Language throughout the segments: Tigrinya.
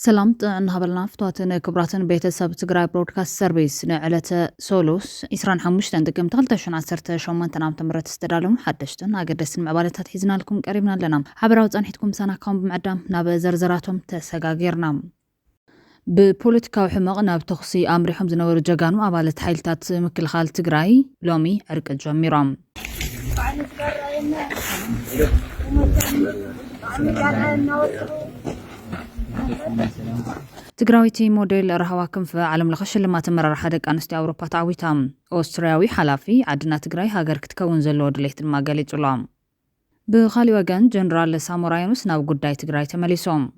سلامت نهبلنا فتواتن كبراتن بيتساب تقرأ برودكاست سيرفيس نعلة سولوس إسران حموشتن دقم تغلتشن عسرت شومان تنام تمرت استدالهم حدشتن أقدس المعبالتات حيزنا لكم قريبنا لنا حبراوت أنحيتكم سنة كام بمعدام ناب زرزراتهم تساقاقيرنا ببوليتيكاو حماق ناب تخصي أمريحهم زنور جاقانو عبالة حيلتات مكل خال تقرأي لومي عرق جميرام تقراويتي موديل رهوا كنف عالم لخش لما تمرر حدق أنستي أوروبا تعويتام أسترالياوي حلافي عدنا تقراي هاجر كتكون زلو دليت الماقالي جلام بخالي وغان جنرال ساموراينوس ناو قداي تقراي تماليسوم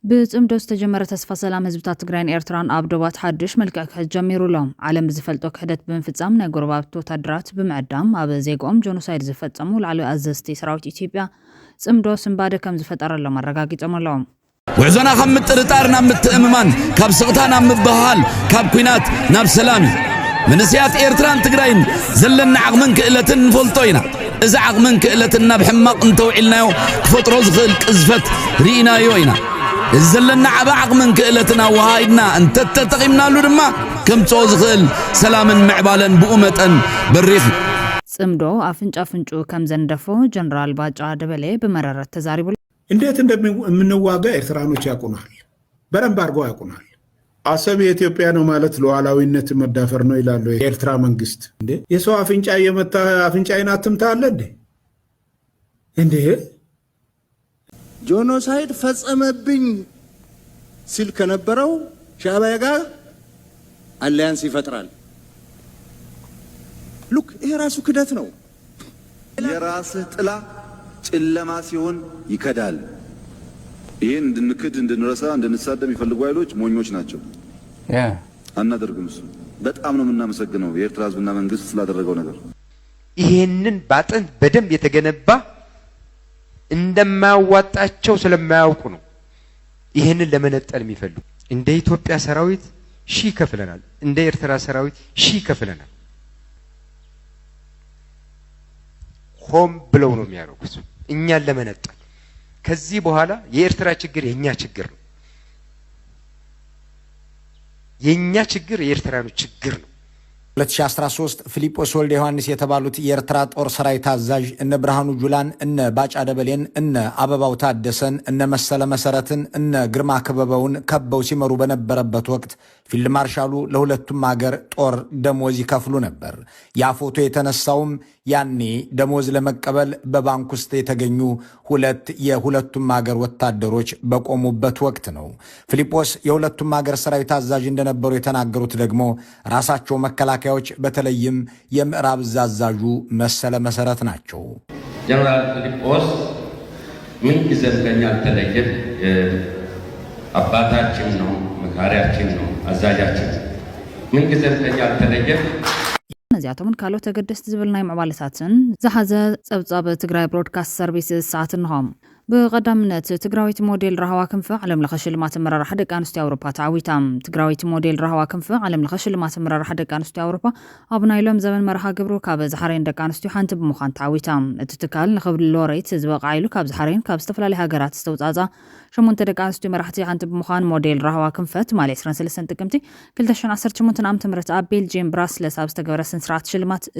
بتمدوس تجمرة تسفى سلام هزبتات تقراين إيرتران أبدوات حدش ملكك حجميرو لهم عالم بزفلتوك حدت بنفتزام ناقربابتو تدرات بمعدام أبا زيقوم جونوسايد زفتزامو لعلو أزستي سراوت إثيوبيا تمدوس مبادة كم زفتر اللهم الرقاقي تمالهم وعزنا خم الترتار نام التأممان كاب سقطان بهال كاب كوينات ناب سلامي من سيات إيرتران تقرين زلنا عقمن كإلتن فولتوينا إذا عقمن كإلتن بحماق انتو علنايو كفت رزغل كزفت رينا يوينا زلنا عبا عقمن كإلتنا وهايدنا انت تتقيمنا لرما كم توزغل سلام معبالا بؤمة بالريخ سمدو أفنجو كم زندفو جنرال باجا دبلي بمرارة تزاريبو እንዴት እንደምንዋጋ ኤርትራኖች ያቁናል በረንብ አርገው ያቁናል አሰብ የኢትዮጵያ ነው ማለት ሉዓላዊነት መዳፈር ነው ይላሉ የኤርትራ መንግስት እንዴ የሰው አፍንጫ የመታ አፍንጫይን አትምታለ እንዴ ጆኖሳይድ ፈጸመብኝ ሲል ከነበረው ሻዕቢያ ጋር አሊያንስ ይፈጥራል ሉክ ይሄ ራሱ ክደት ነው የራስህ ጥላ ጨለማ ሲሆን ይከዳል ይሄን እንድንክድ እንድንረሳ እንድንሳደም ይፈልጉ አይሎች ሞኞች ናቸው አናደርግም እሱ በጣም ነው የምናመሰግነው የኤርትራ ህዝብና መንግስት ስላደረገው ነገር ይሄንን ባጥንት በደንብ የተገነባ እንደማያዋጣቸው ስለማያውቁ ነው ይሄንን ለመነጠል የሚፈልጉ እንደ ኢትዮጵያ ሰራዊት ሺህ ከፍለናል እንደ ኤርትራ ሰራዊት ሺህ ከፍለናል ሆም ብለው ነው የሚያደርጉት እኛን ለመነጠል ከዚህ በኋላ የኤርትራ ችግር የኛ ችግር ነው የኛ ችግር የኤርትራኖች ችግር ነው 2013 ፊሊጶስ ወልደ ዮሐንስ የተባሉት የኤርትራ ጦር ሰራዊት አዛዥ እነ ብርሃኑ ጁላን እነ ባጫ ደበሌን እነ አበባው ታደሰን እነ መሰለ መሰረትን እነ ግርማ ከበበውን ከበው ሲመሩ በነበረበት ወቅት ፊልድ ማርሻሉ ለሁለቱም ሀገር ጦር ደሞዝ ይከፍሉ ነበር ያ ፎቶ የተነሳውም ያኔ ደሞዝ ለመቀበል በባንክ ውስጥ የተገኙ የሁለቱም ሀገር ወታደሮች በቆሙበት ወቅት ነው ፊሊጶስ የሁለቱም ሀገር ሰራዊት አዛዥ እንደነበሩ የተናገሩት ደግሞ ራሳቸው መከላከያዎች በተለይም የምዕራብ አዛዡ መሰለ መሰረት ናቸው ጀነራል ፊሊጶስ ምን ይዘልከኛ ተለየ አባታችን ነው መካሪያችን ነው አዛዣችን ምን ይዘልከኛ ተለየ نزياتهم كالو تقدست زبلنا معبالتاتن زحزة صبصاب تقراي برودكاست سيرفيس ساعتنهم بقدامنت تقراويت موديل رهوا كنف علم لخش لما تمرر حدق أنستي أوروبا تعويتام تقراويت موديل رهوا كنف علم لخش لما تمرر حدق أنستي أوروبا أبناي لهم زمن مرها قبرو كاب زحرين دق أنستي حانت بمخان تعويتام تتكال نخبر اللوريت زبق عيلو كاب زحرين كاب استفلا لها قرات استوتازا شمون تدق أنستي مرحتي حانت بمخان موديل رهوا كنفت مالي سران سلسن تقمتي كلتشون عصر شمون تنام تمرت أبيل جيم براسلس أبستقبر سنسرات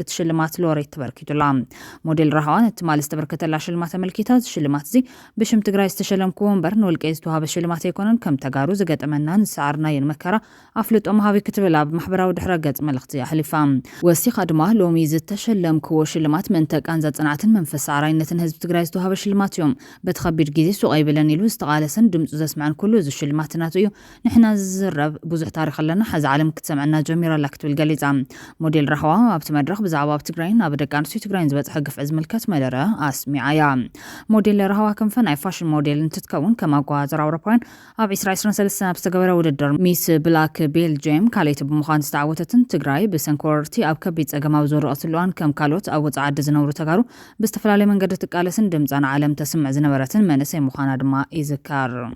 تشلمات لوريت تبركيتو لام موديل رهوان تمال استبركت الله شلمات ملكيتات شلمات زي بشم تقراي استشلمكو ومبر نولقيز توها بشلمات يكونن كم تقارو زقات أمنان سعرنا ينمكرا أفلت أمها بكتب لاب محبرا ودحرقات ملختي حلفام وسيق أدماه لومي زد تشلمكو وشلمات من تك أنزات صنعتن منفس عراينة هزب تقرايز توها بشلمات يوم بتخبير جيزي سوقي بلانيلو استقالسن دمت زسمعن كله زو شلمات ناتيو نحنا زرب بوزح تاريخ لنا حز عالم كتسمعنا جميرا لكتو القليزام موديل رهوا بتمدرخ بزعبا بتقراين أبدا كانسو تقراين زبط حقف عزم الكات مدرة أسمي عيا موديل رهوا كم فناي فاشن موديل تتكون كما قوازر أوروبيين أب إسرائيل سنة بستقبل وددر ميس بلاك بيل جيم كاليت بمخان استعوتتن تقراي بسنكورتي أب كبيت أجمع وزور أصلوان كم كالوت أو تعد زنورو تقارو باستفلالي من قدر تقالسن دمزان عالم تسمع زنورتن منسي مخان دما إذكار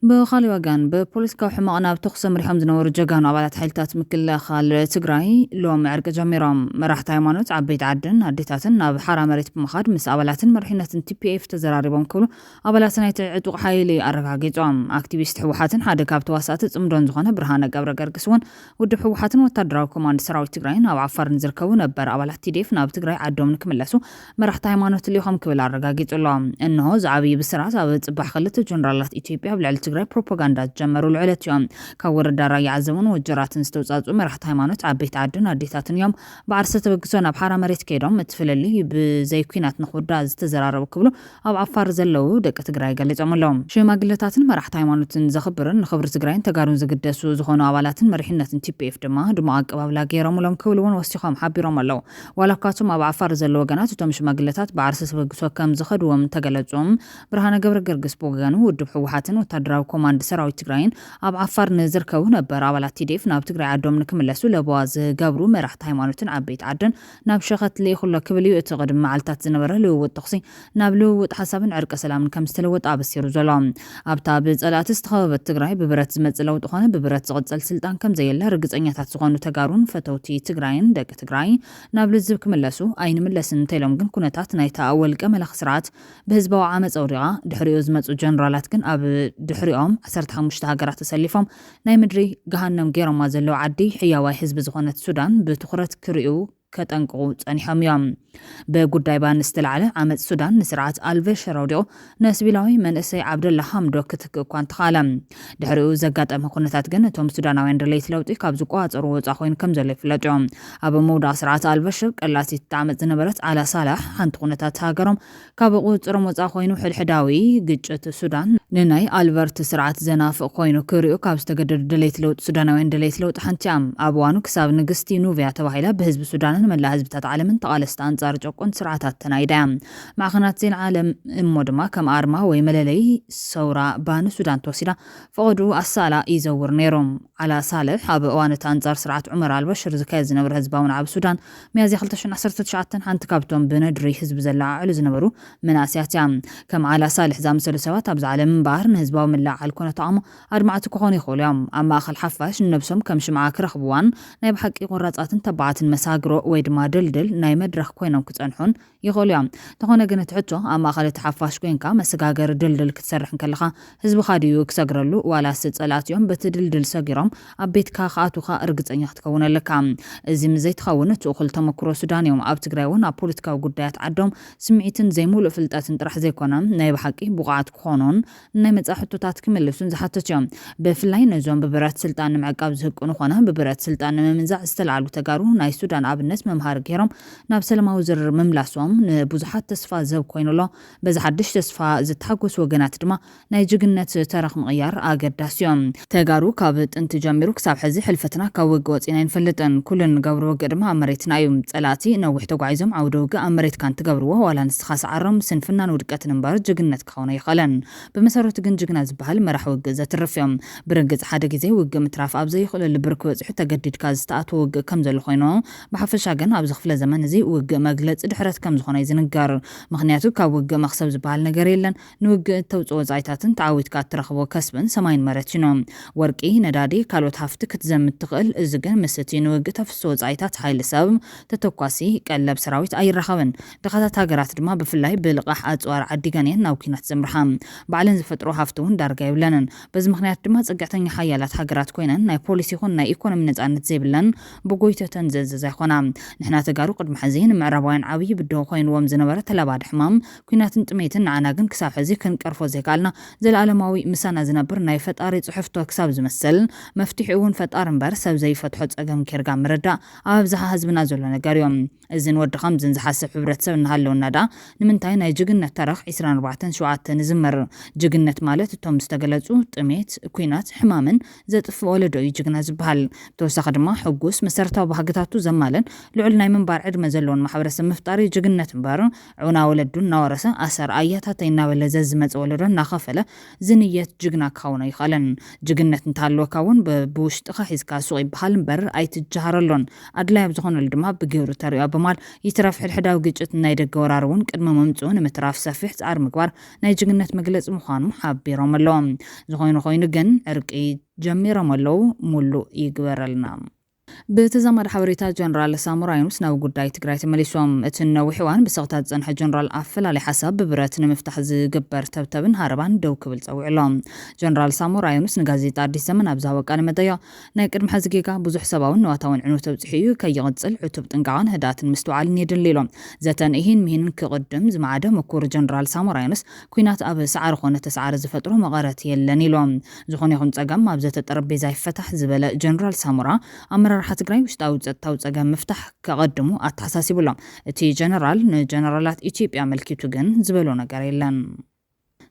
بخالي وغان ببوليسكاو حماقنا بتخصم ريحم زنور جاغان وعبالات حيلتات مكل تግራይ لوم عرق جاميرام مراحت هايمانوت عبيت عدن عديتاتن ناب حارة مريت بمخاد مس عبالاتن مرحينة TPF تزراريبهم كلو عبالاتن يتعطوق حايلي أرقاقيتهم أكتيفيست حوحاتن حادة كابتواسات تمدون زغانة برهانة قبرة قرقسون ودب حوحاتن وتدراو كوماند سراوي تግራይ ناب عفار نزركو نبر عبالات TDF ناب تግራይ عدوم نكملسو مراحت هايمانوت اللي هم كبل أرقاقيتولهم إنه زعبي بسرعة عبت بحخلت جنرالات إثيوبيا بلعل تግራይ ፕሮፓጋንዳ ጀመሩ ልዕለት ዮም ካወረዳ ራይ ያዘውን ወጀራትን ዝተውጻጹ መራሕት ሃይማኖት ዓበይት ዓድን አዴታትን ዮም ባዕርሰ ተበግሶ ናብ ሓራ መሬት ከይዶም እትፍለሊ ብዘይ ኩናት ንኹዳ ዝተዘራረቡ ክብሉ ኣብ ዓፋር ዘለው ደቂ ትግራይ ገሊጾም ኣለዎም ሽማግለታትን መራሕት ሃይማኖትን ዘኽብርን ንኽብሪ ትግራይን ተጋሩን ዝግደሱ ዝኾኑ ኣባላትን መሪሕነትን TPF ድማ ድሙቕ ኣቀባብላ ገይሮምሎም ክብልውን ወሲኾም ሓቢሮም ኣለው ዋላካቶም ኣብ ዓፋር ዘለው ወገናት እቶም ሽማግለታት ባዕርሰ ተበግሶ ከም ዝኸድዎም ተገለጾም ብርሃነ ገብረ ገርግስ ቦጋኑ ውድብ ሕወሓትን ወታደራዊ ኮማንድ ሰራዊት ትግራይን ኣብ ዓፋር ንዝርከቡ ነበር ኣባላት TDF ናብ ትግራይ ዓዶም ንክምለሱ ለበዋዝ ገብሩ መራሕት ሃይማኖትን ዓበይት ዓድን ናብ ሸኸት ለይኹሎ ክብልዩ እቲ ቅድሚ መዓልታት ዝነበረ ልውውጥ ተኽሲ ናብ ልውውጥ ሓሳብን ዕርቀ ሰላምን ከም ዝተለወጠ ኣበሲሩ ዘሎ ኣብታ ብጸላእቲ ዝተኸበበት ትግራይ ብብረት ዝመጽእ ለውጢ ኾነ ብብረት ዝቕጽል ስልጣን ከም ዘየለ ርግጸኛታት ዝኾኑ ተጋሩን ፈተውቲ ትግራይን ደቂ ትግራይ ናብ ልዝብ ክምለሱ ኣይንምለስን እንተኢሎም ግን ኩነታት ናይታ ወልቀ መላኽ ስርዓት ብህዝባዊ ዓመፅ ኣውሪቓ ድሕሪኡ ዝመፁ ጀነራላት ግን ኣብ ድሕሪኦም 15 ሃገራት ተሰሊፎም ናይ ምድሪ ገሃነም ገይሮማ ዘለው ዓዲ ሕያዋይ ህዝቢ ዝኾነት ሱዳን ብትኹረት ክሪኡ ከጠንቅቑ ጸኒሖም እዮም በጉዳይ ባንስተልዓለ ዓመፅ ሱዳን ንስርዓት አልበሽር አውዲኦ ነስቢላዊ መንእሰይ ዓብደላ ሐምዶክ ክትክኳን ተኻለም ድሕሪኡ ዘጋጠመ ኩነታት ግን እቶም ሱዳናውያን ድሌት ለውጢ ካብ ዝቋፀሩ ወፃ ኮይኑ ከም ዘሎ ይፍለጥ እዮም ኣብ መውዳእ ስርዓት አልበሽር ቀላሲት ዓመፅ ዝነበረት አላ ሳላሕ ሓንቲ ኩነታት ሃገሮም ካብ ቁፅሮም ወፃ ኮይኑ ሕድሕዳዊ ግጭት ሱዳን ንናይ አልበርት ስርዓት ዘናፍቕ ኮይኑ ክሪኡ ካብ ዝተገደዱ ድሌት ለውጢ ሱዳናውያን ድሌት ለውጢ ሓንቲ ኣብ እዋኑ ክሳብ ንግስቲ ኑቪያ ተባሂላ ብህዝቢ ሱዳንን መላ ህዝብታት ዓለምን ተቃለስታ አንጻር ጨቆን ስርዓታት ተናይዳ ማዕኸናት ዜና ዓለም እሞድማ ከም አርማ ወይ መለለይ ሰውራ ባን ሱዳን ተወሲዳ ፈቅዱ አሳላ ይዘውር ነይሮም አላ ሳልሕ ኣብ እዋነት አንጻር ስርዓት ዑመር አልበሽር ዝካየድ ዝነበረ ህዝባውን ኣብ ሱዳን ሚያዝያ 2019 ሓንቲ ካብቶም ብነድሪ ህዝቢ ዘላዓሉ ዝነበሩ መናእስያት ከም አላ ሳልሕ ዝኣመሰሉ ሰባት ኣብ ዓለም ባህር ንህዝባዊ ምላዓል ኮነ ተቃሞ ኣድማዕቲ ክኾኑ ይኽእሉ እዮም ኣብ ማእኸል ሓፋሽ ንነብሶም ከም ሽምዓ ክረኽብዋን ናይ ብሓቂ ቆራጻትን ተባዓትን መሳግሮ ወይ ድማ ድልድል ናይ መድረኽ ኮይኖም ክጸንሑን ይኽእሉ እዮም ተኾነ ግን ትሕቶ ኣብ ማእኸል ሓፋሽ ኮይንካ መሰጋገር ድልድል ክትሰርሕ ከለኻ ህዝቢ ካድዩ ክሰግረሉ ዋላስ ጸላት እዮም በቲ ድልድል ሰጊሮም ኣብ ቤትካ ከኣቱኻ እርግጸኛ ክትከውን ኣለካ እዚ ምዘይትኸውን ትእኹል ተመክሮ ሱዳን እዮም ኣብ ትግራይ እውን ኣብ ፖለቲካዊ ጉዳያት ዓዶም ስምዒትን ዘይሙሉእ ፍልጠትን ጥራሕ ዘይኮነ ናይ ብሓቂ ቡቕዓት ክኾኑን ናይ መጻሕፍቶታት ክምልሱን ዝሓተት እዮም ብፍላይ ነዞም ብብረት ስልጣን ንምዕቃብ ዝህቅኑ ኾነ ብብረት ስልጣን ንምምንዛዕ ዝተላዓሉ ተጋሩ ናይ ሱዳን ኣብነት መምሃር ገይሮም ናብ ሰላማዊ ዝርር ምምላሶም ንብዙሓት ተስፋ ዘብ ኮይኑሎ በዚ ሓድሽ ተስፋ ዝተሓጎሱ ወገናት ድማ ናይ ጅግነት ተረኽ ምቕያር ኣገዳሲ እዮም ተጋሩ ካብ ጥንቲ ጀሚሩ ክሳብ ሕዚ ሕልፈትና ካብ ውግእ ወፂና ይንፈልጥን ኩልን ገብሩ ውግእ ድማ ኣብ መሬትና እዩ ጸላእቲ ነዊሕ ተጓዒዞም ዓውደ ውግእ ኣብ መሬትካ እንትገብርዎ ዋላ ንስኻ ሰዓሮም ስንፍናን ውድቀትን እምበር ጅግነት ክኸውን ይኽእለን ብመሰረቱ ግን ጅግና ዝበሃል መራሒ ውግእ ዘትርፍ እዮም ብርግጽ ሓደ ግዜ ውግእ ምትራፍ ኣብ ዘይኽእለሉ ብርኪ በፂሑ ተገዲድካ ዝተኣተወ ውግእ ከም ዘሎ ኮይኑ ብሓፈሻ ግን ኣብዚ ክፍለ ዘመን እዚ ውግእ መግለፂ ድሕረት ከም ዝኾነ ይዝንገር ምክንያቱ ካብ ውግእ መክሰብ ዝበሃል ነገር የለን ንውግእ ተውፅኦ ወጻኢታትን ተዓዊትካ እትረኽቦ ከስብን ሰማይን መሬት እዩ ወርቂ ነዳዲ ካልኦት ሃፍቲ ክትዘምት ትኽእል እዚ ግን ምስቲ ንውግእ ተፍሶ ወጻኢታት ሓይሊ ሰብ ተተኳሲ ቀለብ ሰራዊት ኣይራኸብን ድኻታት ሃገራት ድማ ብፍላይ ብልቃሕ ኣፅዋር ዓዲጋንየን ናብ ኩናት ዘምርሓ ባዕለን ዝፈጥሮ ሃፍቲ እውን ዳርጋ ይብለንን በዚ ምክንያት ድማ ፀጋዕተኛ ሓያላት ሃገራት ኮይነን ናይ ፖሊሲ ይኹን ናይ ኢኮኖሚ ነፃነት ዘይብለን ብጎይተተን ዘዘዛ ይኾና ንሕና ተጋሩ ቅድሚ ሕዚ ንምዕራባውያን ዓብይ ብድሆ ኮይንዎም ዝነበረ ተለባድ ሕማም ኩናትን ጥሜትን ንዓና ግን ክሳብ ሕዚ ክንቀርፎ ዘይከኣልና ዘለኣለማዊ ምሳና ዝነብር ናይ ፈጣሪ ፅሑፍቶ ክሳብ ዝመስል መፍትሒ እውን ፈጣሪ እምበር ሰብ ዘይፈትሖ ፀገም ኬርጋ ምርዳእ ኣብ ኣብዝሓ ህዝብና ዘሎ ነገር እዮም እዚ ንወዲ ከምዝን ዝሓስብ ሕብረተሰብ እናሃለውና ዳ ንምንታይ ናይ ጅግነት ተረኽ 24/7 ንዝመር ጅግነት ማለት እቶም ዝተገለጹ ጥሜት ኩናት ሕማምን ዘጥፍ ወለዶ እዩ ጅግና ዝበሃል ተወሳኺ ድማ ሕጉስ መሰረታዊ ባህግታቱ ዘማለን ልዑል ናይ ምንባር ዕድመ ዘለዎን ማሕበረሰብ ምፍጣሪ ጅግነት እምበር ዑና ወለዱን እናወረሰ ኣሰር ኣያታት እናበለ ዘዝመፀ ወለዶ እናኸፈለ ዝንየት ጅግና ክኸውን ይኽእለን ጅግነት እንተሃለወካ እውን ብውሽጥኻ ሒዝካ ሱቕ ይበሃል እምበር ኣይትጀሃረሎን ኣድላይ ኣብ ዝኾነሉ ድማ ብግብሪ ተሪኦ በማል ይትረፍ ሕድሕዳዊ ግጭት ናይ ደገ ወራር እውን ቅድሚ መምፅኡ ንምትራፍ ሰፊሕ ፃዕሪ ምግባር ናይ ጅግነት መግለፂ ምዃኑ ሓቢሮም ኣለዎም ዝኾይኑ ግን ዕርቂ ጀሚሮም ኣለዉ ሙሉእ ይግበረልና بتزامر حوريتا جنرال سامورا يونس ناو قداي تقراي تمليسوم اتنو وحوان بسغتات زنح جنرال أفل على حساب ببرات نمفتح زقبر تبتبن هاربان دو كبل تسوي علام جنرال سامورا يونس نغازيتا دي زمن أبزا وكان مدايا نايقر محزقيقا بوزح سباون نواتاون عنو توتحيو كي يغدسل عتب تنقعان هدات مستوعال نيدن ليلوم زاتان إهين مهين كقدم زمعاده مكور جنرال سامورا يونس كوينات أب سعر خونة تسعر زفترو مغارات يلانيلوم زخون يخون تقام أبزا تتربيزاي فتح زبال جنرال سامورا أمر راح تقراي وشتاو تاوصغا مفتح كقدمو اتحساسيبلهم تي جنرال جنرالات إثيوبيا ملكيتو جن زبلو ነገር የለን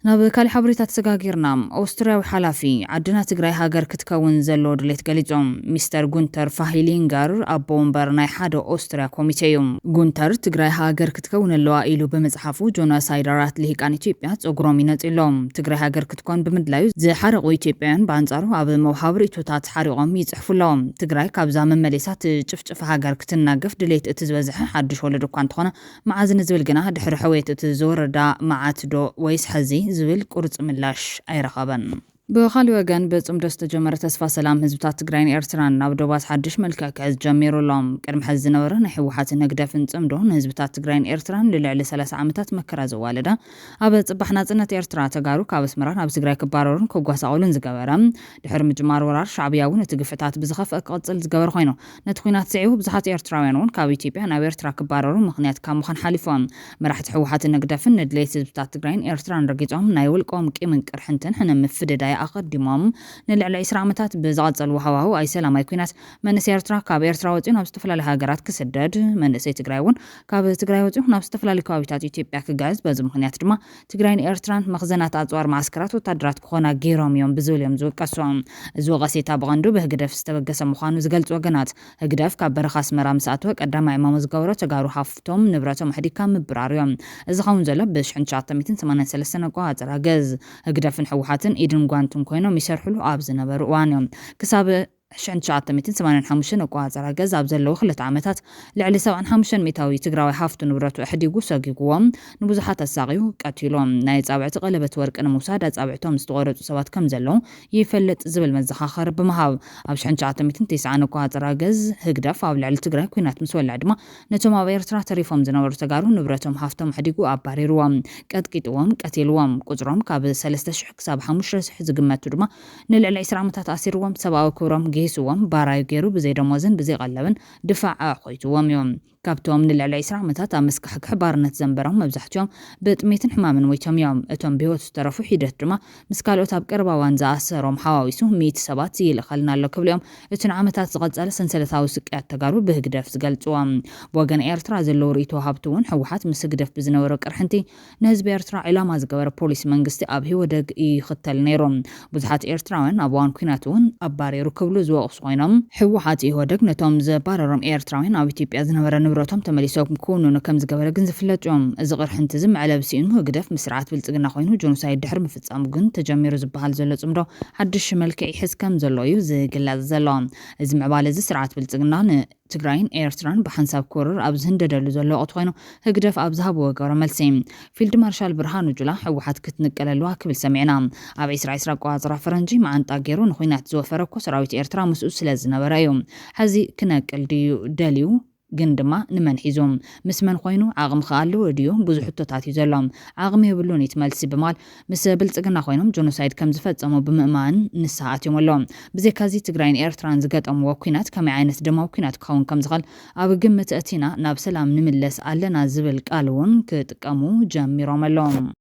ናብ ካሊ ሓበሬታት ተሰጋጊርና ኣውስትራሊያዊ ሓላፊ ዓድና ትግራይ ሃገር ክትከውን ዘሎ ድሌት ገሊጾም ሚስተር ጉንተር ፋሂሊንጋር ኣቦ ወንበር ናይ ሓደ ኣውስትራሊያ ኮሚቴ እዮም ጉንተር ትግራይ ሃገር ክትከውን ኣለዋ ኢሉ በመጽሓፉ ጆኖሳይደራት ልሂቃን ኢትዮጵያ ጸጉሮም ይነጽሎም ትግራይ ሃገር ክትኮን ብምድላዩ ዝሓረቁ ኢትዮጵያውያን በአንጻሩ ኣብ መውሃብ ሪቶታት ሓሪቆም ይጽሕፉሎም ትግራይ ካብዛ መመለሳት ጭፍጭፍ ሃገር ክትናገፍ ድሌት እቲ ዝበዝሐ ሓድሽ ወለድ እኳ እንተኾነ መዓዝን ዝብል ግና ድሕሪ ሕወት እቲ ዝወረዳ መዓትዶ ወይስ ሕዚ ዝብል ቁርጽ ምላሽ ኣይረኸበን بخالي وجن بتمدس تجمرة تسفى سلام هزبتات تجرين إيرتران نابدوبات حدش ملكة كعز جميرو لام كرم حزنا ورنا حوحات نقدر فنتمدون هزبتات تجرين إيرتران للعلة 3 عامات مكرا زوالدا أبد بحنا زنة إيرتران تجارو كابس مران أبز جراي كبارون كوجاس أولن زجورم دحر مجمار ورار شعبيون تجفتات بزخف أقصل زجور خينو نتخينات سعيه بزحات إيرترانون كابيتي بينا إيرتران كبارون مخنيات كام مخن حليفهم مرحت حوحات نقدر فن دليس هزبتات تجرين إيرتران رجيتهم نايول قوم كيمن كرحنتن حنا مفددا أقدمهم نلعل 10 عامات بزغط الوهواو أي سلام يكونات من سيرترا كاب إيرترا وتين أبستفلا لهاجرات كسدد من سي تجرايون كاب تجراي وتين أبستفلا لكوابيتات إثيوبيا كجاز بزم مخنيات دما تجراين إيرتران مخزنات أزوار معسكرات وتدرات كونا جيروم يوم بزوليوم زو كسوم زو غسيتا بغندو بهجدف استبقس مخانو زقلت وجنات هجدف كبرخاس مرام ساعتو قدام إمام زجورة تجارو حفتهم نبراتهم حدي كام براريوم إذا خون زلب بش عن شاطة 283 قاعد راجز هجدف نحوحاتن إيدن قانتم كوينو ميسرحلو أبز نبر وانيوم كساب شعن شعات 285 وقاعد راجز أبز اللو خلت عامتات لعلي 75 ميتاوي تجراوي حافت نبراتو أحد يقوسا جيقوام نبوز حتى الساقيو قاتلوم نايت أبعت قلبت ورق أنا مساعدة أبعتهم استغارت وسوات كم زلو يفلت زبل مزخاخر بمهاو أبش عن شعات 290 وقاعد راجز هقدف أو لعلي تجراي كوينات مسؤول عدما نتوم أبيرترا تريفهم زنور تجارو نبراتهم حافتهم حد يقو أباري روام كتكيتوام قتلوام قدرهم كاب 3 حساب 5 حزق ما ترما نلعل 10 عامات أسيروام 7 كورام جيسوام باراي جيرو بزي رموزن بزي غلبن دفاع قويتوام يوم كابتوم نلعل 10 عامات مسكح حبارنت زنبرهم مبزحتهم بتميتن حمامن ويتم يوم اتم بيوت ترفو حيدت رما مسكالو تاب قربا وانزا اسروم حواويسو 100 سبات يل خلنا له قبلهم اتن عامات زغصال سنسلتاو سقيات تغارو بهقدف زغلصوام بوغن ايرترا زلو ريتو هابتون حوحات مسقدف بزنورو قرحنتي نهزب ايرترا علامه زغبر بوليس منغستي ابهي ودق يختل نيروم بزحات ايرتراون ابوان كيناتون اباري ركبلو زوقس خوينم حوحات يودق نتوم زباررم ايرتراون او إثيوبيا زنور نبرتهم تمليسوكم كونو كم زغبر جنز فلطوم زغر حنتزم على بسينو هقدف مسرعات بلصقنا خوينو جونوسايد دحر مفصام كن تجميرو زبحال زلو صمدو حدش ملكي يحس كم زلو يو زغلاز زلون از معبال از سرعات بلصقنا تجراين إيرتران بحنساب كورر أبز هنددلو زلو أطوينو هقدف أبزهاب وقارا ملسيم فيلد مارشال برهانو جلا حوحات كتنقل الواكب السمعنا أب عسرا قوازرا فرنجي مع انطاقيرو نخوينات زوفركو سراويت إيرتران مسؤول سلازنا برايوم حزي كناقل داليو جندما نمن حيزوم مسمن خوينو عقم خالو وديو بوزو حطوتات يزلوم عقم يبلون يتملسي بمال مس بلصقنا خوينم جونوسايد كم زفصمو بمئمان نساعات يملوم بزي كازي تجراين إيرتران زغطم وكينات كم عينت دمو كينات كون كم زغل اب قمت اتينا ناب سلام نملس علنا زبل قالون كتقمو جميرو ملوم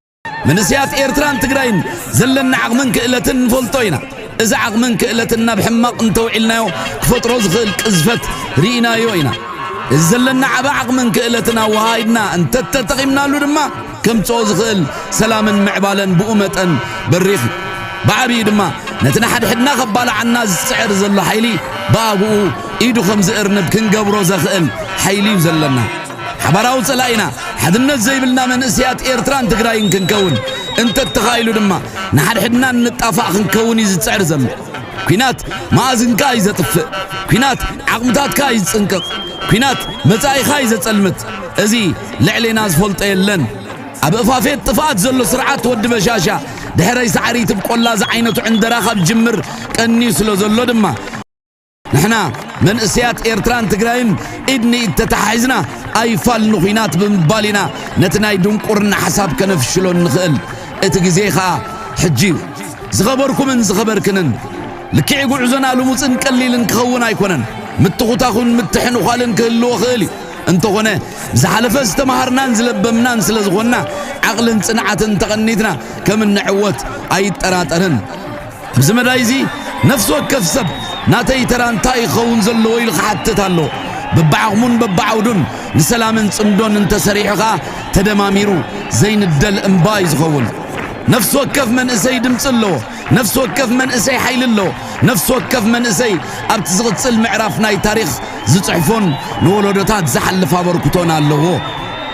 من سيات إيرتران تجراين زلنا عقمن كإلتن فولتوينا إذا عقمن كإلتنا بحماق انتوعلنايو كفترو زغل كزفت رينا يوينا الزلنا عباق من كإلتنا وهايدنا انت تتقيمنا له دما كم توز خل سلام معبالا بأمة بالريخ بعبي دما نتنا حدنا خبال عنا السعر زل حيلي بابو ايدو 5 ارنب كنقبرو زخل حيلي وزلنا حبراو سلاينا حدنا زي بلنا من اسيات إيرتران تقراين كنكون انت تخايلو دما حدنا نتافع كنكون يزتسعر زل كينات مازن كاي زطفئ كينات عقمتات كاي زنقق كينات مصاي خاي زصلمت ازي لعلينا زفلط يلن اب افافيت طفات زلو سرعات ود بشاشا دحري سعريت بقولا زعينته عند راخب جمر قني سلو زلو دما نحنا من اسيات ايرتران تግራይን إدني تتحيزنا اي فال نخينات بمبالنا نتناي دنقرنا حساب كنفشلو نخل اتغزيخا حجي زخبركم ان زخبركنن لكي يقعزنا لمصن قليلن كون ايكونن متخوتاخون متحنو خالن كلو خالي انت هنا زحلف استمهرنا نزلبمنا سلازغنا عقلن صنعتن تقنيتنا كم نعوت اي طراطرن بزمدايزي نفس وكف سب ناتي تران تاي خون زلو ويل خحتتالو ببعغمون ببعودن نسلامن صندون انت سريحها تدماميرو زين الدل امباي زخون نفس وكف من اسي دمصلو نفس وكف من اسي حيللو نفس وكف من اسي ابت زغصل معراف ناي تاريخ زصحفون نولودات زحلفا بركتونا اللهو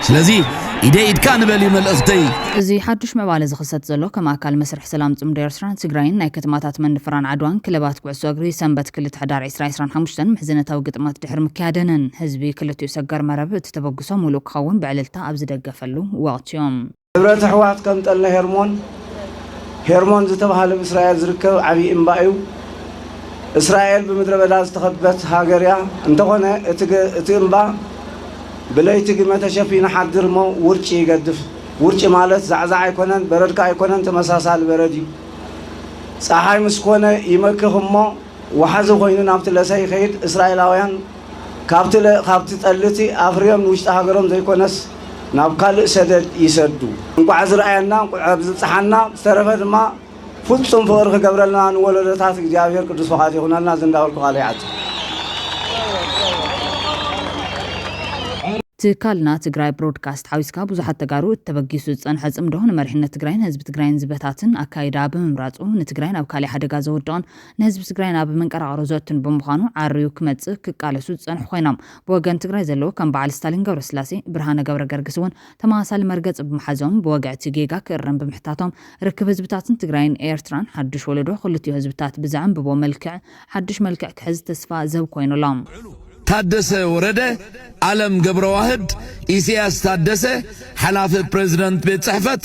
سلازي إيد كان بالي ملأختي زي حدش مبالغ زخصت زلو كما أكل مسرح سلام تم ديرسران تجرين ناي كتماتات من فران عدوان كلبات كوعسو أجري سنبت كل تحدار إسرائيل حمشتن محزنة وقطمات دحر مكادنن حزبي كل تيسجر مرب تتبقسو ملوك خون بعللتا أبز دقة فلو وقت يوم هبرت حوات كمت الله هرمون زتبها لإسرائيل زركو عبي إمبايو إسرائيل بمدرب داز تخبت هاجريا انتقنا اتنبا بلايتي ما تشافينا حدر مو ورشي يقدف ورشي مالت زعزع يكونن برد كا يكونن تمساسال بردي صحاي مسكونه يمكهم مو وحزو خوينن عبد الله سي خيد اسرائيلاويان كابت طلتي افريم وشت هاجرهم زي كونس نابكال سدد يسدو انقع زرعنا انقع بزصحنا استرفد ما فصم فورخ قبرلنا ولدتات እግዚአብሔር ቅዱስ ፈቃድ ይሆናልና ዘንዳወልኩ አለያት تكالنا تجراي برودكاست حاويسكا بوزحات تجارو التبجيسو تصنح عمدهن مرحنا تجراين حزب تجراين زبتاتن أكايدا بمراتو نتجراين أو كالي حدا جازودان نحزب تجراين أب من كرع رزوتن بمخانو عريو كمتس كقالسو تصنح خوينام بوجن تجراي زلو كان بعل ستالين جور سلاسي برهانة جور جرجسون تماسال مرجز بمحزون بوجع تجيجا كرم بمحتاتهم ركب زبتاتن تجراين إيرتران حدش ولدو خلتيو زبتات بزعم ببو ملكع حدش ملكع كحز تسفا زو كوينو لام ታደሰ ወረደ ዓለም ገብረ ዋህድ ኢሳያስ ታደሰ ሓላፊ ፕሬዝዳንት ቤት ጽሕፈት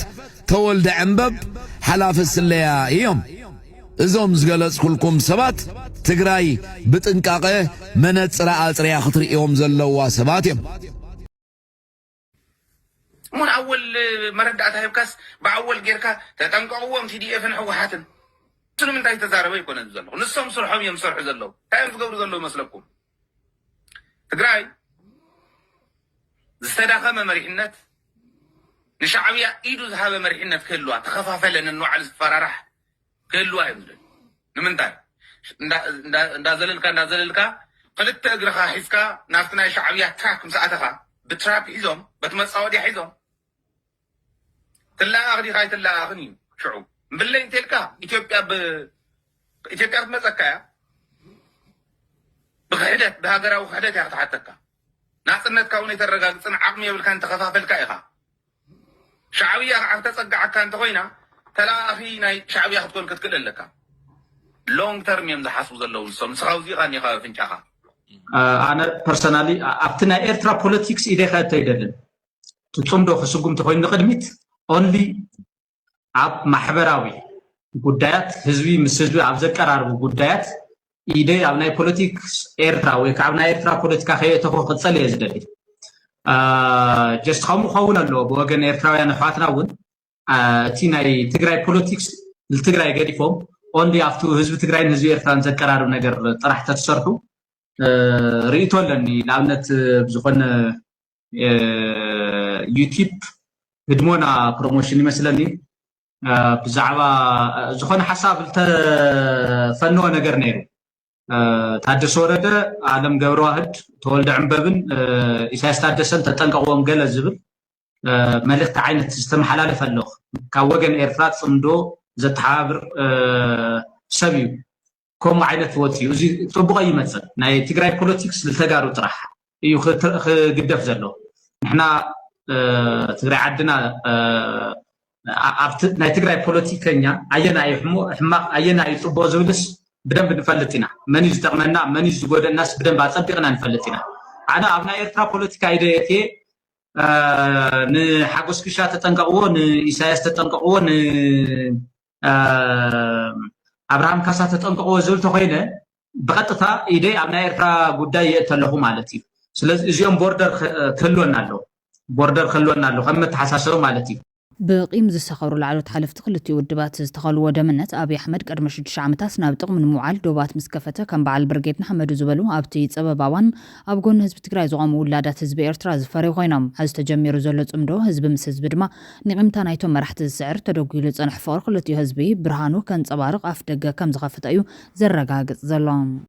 ተወልደ ዕንበብ ሓላፊ ስለያ እዮም እዞም ዝገለጽኩልኩም ሰባት ትግራይ ብጥንቃቐ መነጽራ ኣጽርያ ክትርእዮም ዘለዋ ሰባት እዮም من أول مردات هيبكاس بأول جيركا تتنقوا TDF حوحاتن شنو من تاي تزاربي يكون زلوا نصهم صرحهم يمصرح زلوا تعرف قولوا زلوا مسلكم تجراي زستداخل مريحنات نشعبية إيدو ذهب مريحنات كلها تخفف لنا النوع الفرارح كلها يمزل نمنتاي نازللكا قلت أجرها حسكا نافتنا شعبية تراك مساعتها بتراب حيزهم بتمسعودي حيزهم تلا أغني خاي تلا أغني شعوب بالله تلكا إثيوبيا بمسكايا بخدت بهاجرة وخدت يا تحتك ناصرنت كوني ترجع صنع عقمي والكان تخفافل كايها شعبية عتسقع كان تقوينا تلا أخي ناي شعبية تكون كتكل لك لونج ترم يمزح حسوز اللون سم سخاوزي غني خاف فينشها أنا personally أبتنا إيرترا politics إذا خدت يدلن تصمدو خسقوم تقوين نقدمت only عب محبراوي قدات حزبي مسجد عبزكر عرب قدات إيدي عبناي politics إيرترا ويكعبنا إيرترا politica خير تخو قصة ليزدلي just خامو خاونا لو بوجن إيرترا يعني فاتنا ون تيناي تجراي politics التجراي قدي فوم only after حزب تجراي حزب إيرترا نذكر عرب نجر طرح تتصرفوا ريتو لني لعنت بزخون يوتيوب هدمونا بروموشن مثلا بزعبا زخون حساب التفنو نجر نيرو ታደሰ ወረደ ዓለም ገብረ ዋህድ ተወልደ ዕንበብን ኢሳያስ ታደሰን ተጠንቀቆም ገለ ዝብል መልእክቲ ዓይነት ዝተመሓላለፈ ኣለኹ ካብ ወገን ኤርትራ ጽምዶ ዘተሓባብር ሰብ እዩ ከምኡ ዓይነት ወፂኡ እዚ ጽቡቕ ይመስል ናይ ትግራይ ፖለቲክስ ዝተጋሩ ጥራሕ እዩ ክግደፍ ዘሎ ንሕና ትግራይ ዓድና ኣብቲ ናይ ትግራይ ፖለቲከኛ ኣየና ሕማቕ ኣየና ጽቡቕ ዝብልስ بدم بنفلتنا من يستغنى من يزود الناس بدم بعصبقنا نفلتنا انا ابنا ايرترا بوليتيكا ايديتي ن حقوس كشا تطنققو ن اساياس تطنققو ن አብርሃም ካሳ ተጠንቅቆ ዝብል ተኮይነ ብቀጥታ ኢዴ ኣብ ናይ ኤርትራ ጉዳይ የእተለኹ ማለት እዩ ስለዚ እዚኦም ቦርደር ክህልወና ኣሎ ከም መተሓሳሰቡ ማለት እዩ بقيم زسخروا العلوت حلفت خلتي ودبات استخلوا ودمنت أبي أحمد قدم شد شعمتاس نابطق من معال دوبات مسكفته كان بعل برقيت محمد زبلو أبتي سبب عوان أبقون هزب تقراي زغام ولادات هزب إرتراز فريق غينام هز تجمير زلت أمدو هزب مس هزب دما نقمتان أيتم مرحت السعر تدوقي لتسان حفار خلتي هزبي برهانو كان صبارق أفدق كم زغفت أيو زرقاق زلام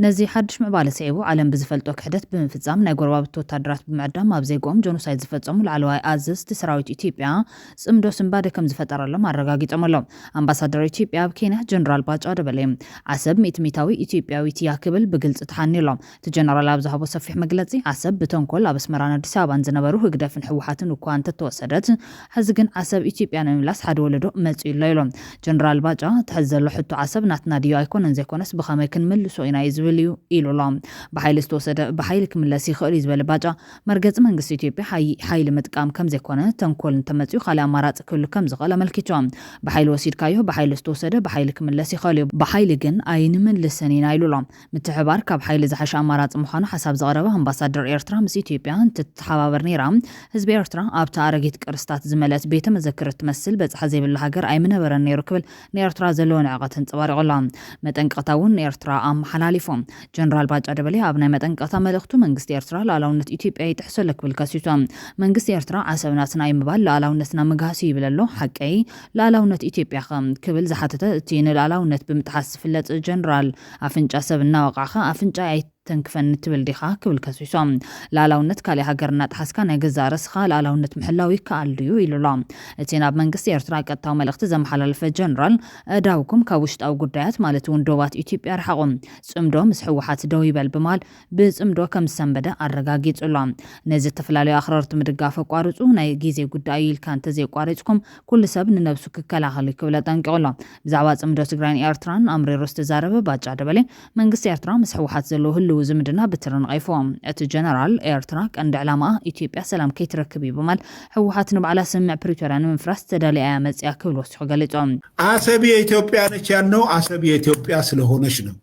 نزي حدش معبالة سعيبو عالم بزفلتو كحدث بمفزام نايقور وابتو تادرات بمعدام مابزيقوم جونوسايد زفتزمو العلواي آزز تسراويت إتيبيا سمدو سنبادة كم زفتر اللهم عرقاقيت أمالو أمباسادر إتيبيا بكينه جنرال باج آدباليم عسب ميتميتاوي إتيبياوي تياكبل بقلت اتحاني لهم تجنرال أبزهبو صفيح مقلتي عسب بتنكول أبس مرانا ديسابان زنبارو هقدافن حوحاتن وكوان تتوسدت حزقن عسب إتيبيا نملاس حد ولدو مزعي الليلو جنرال باجا تحزلو حتو عسب ناتنا ديو ايكون انزيكونس بخاميكن ملسو إنا يزبليو إلو لام بحيل استوسد بحيل كملاسي خالي زبل باجا مرقز منقس إتيبيا حيل متقام كم زيكونه تنكول انتمتيو خالي أمارات كل كم زغالا ملكيتوام بحيل وسيد كايو بحيل استوسد بحيل كملاسي خالي بحيل جن أين من لسنين إلو لام متحبار كبحيل زحش أمارات مخانو حساب زغربا أمباسادر إيرترا مس إتيبيا تتحبابر نيرام هزب إيرترا أبتا أرقيت كرستات زملات بيتا مذكرة تمثل بس حزيب الهاجر أي منبرا نيركبل نيرترا زلون عقتن تبارق الله متنقطاون نيرترا أم حلاليفهم جنرال باج أدبلي أبناء متنقطع ملختو منقست إيرترا لعلاونة إتيبيا تحصل لك بالكاسيتوام منقست إيرترا عسبناتنا يمبال لعلاونتنا مقاسي بلالو حقي لعلاونة إتيبيا خام كبل زحاتة تين لعلاونة بمتحسف اللت جنرال أفنج عسبنا وقعخا أفنج تنكفن تبل ديخا كبل كاسوسام لالاونت كالي هاجرنا تحسكا نجزا رسخا لالاونت محلاوي كالديو إلو لام اتينا بمنقس يرترا قطاو ملخت زم حلال في جنرال داوكم كوشت أو قدايات مالتون دوات إتيبيا رحقم سمدو مسحوحات دوي بالبمال بسمدو كم سنبدا الرقاقيت أولام نزي تفلالي آخرارت مدقافة قارجو ناي جيزي قدايل كان تزي قارجكم كل سبن نفسو كلاخلي كبلا تنك أولام بزعوات سمدو سجران إيرتران أمري رست زاربه باج عدبالي منقس يرترا مسحوحات زلو هلو وزمدنا بترن غيفهم ات جنرال ايرتراك عند علامة إتيبيا سلام كي تركبي بمال حوحاتنا على سمع بريتوريا من فرس تدالي آمز ياكل وسحو قالتهم عسبي إثيوبيا نشانو عسبي إثيوبيا سلهونشنو